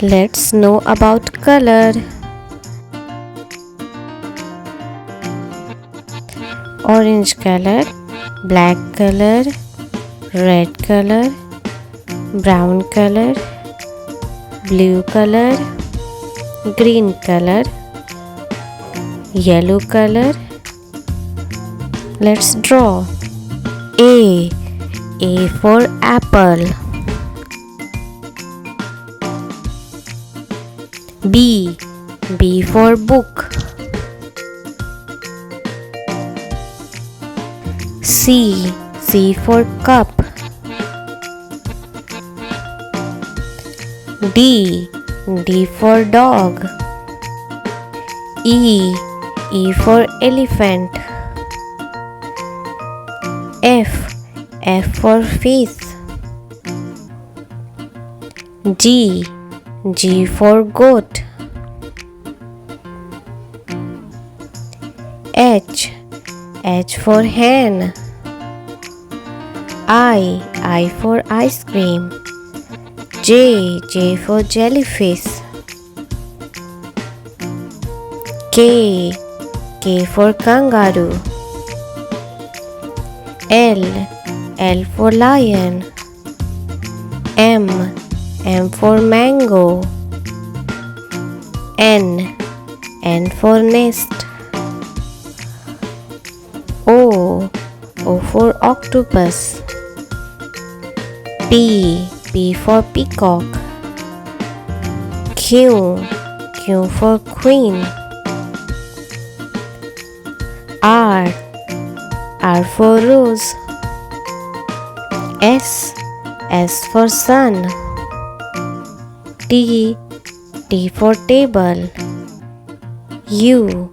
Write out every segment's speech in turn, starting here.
Let's know about color. Orange color, black color, red color, brown color, blue color, green color, yellow color. Let's draw. A for apple. B for book. C for cup. D for dog. E for elephant. F for face. G for goat. H for hen. I for ice cream. J for jellyfish. K for kangaroo. L for lion. M for mango. N for nest. O for octopus. P for peacock. Q for queen. R for rose. S for sun. T for table. U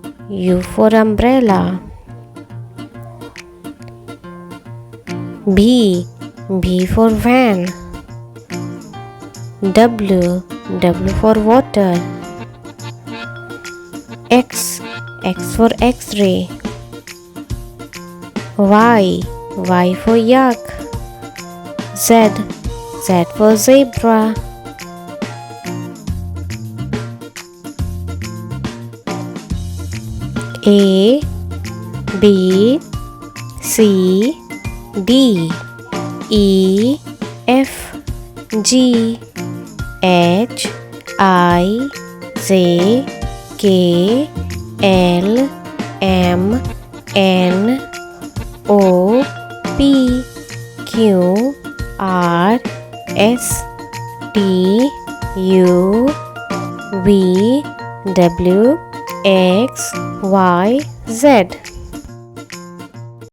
for umbrella. V for van. W for water. X for X-ray. Y for yak. Z for zebra. A B C D E F G H I J K L M N O P Q R S T U V W X Y Z.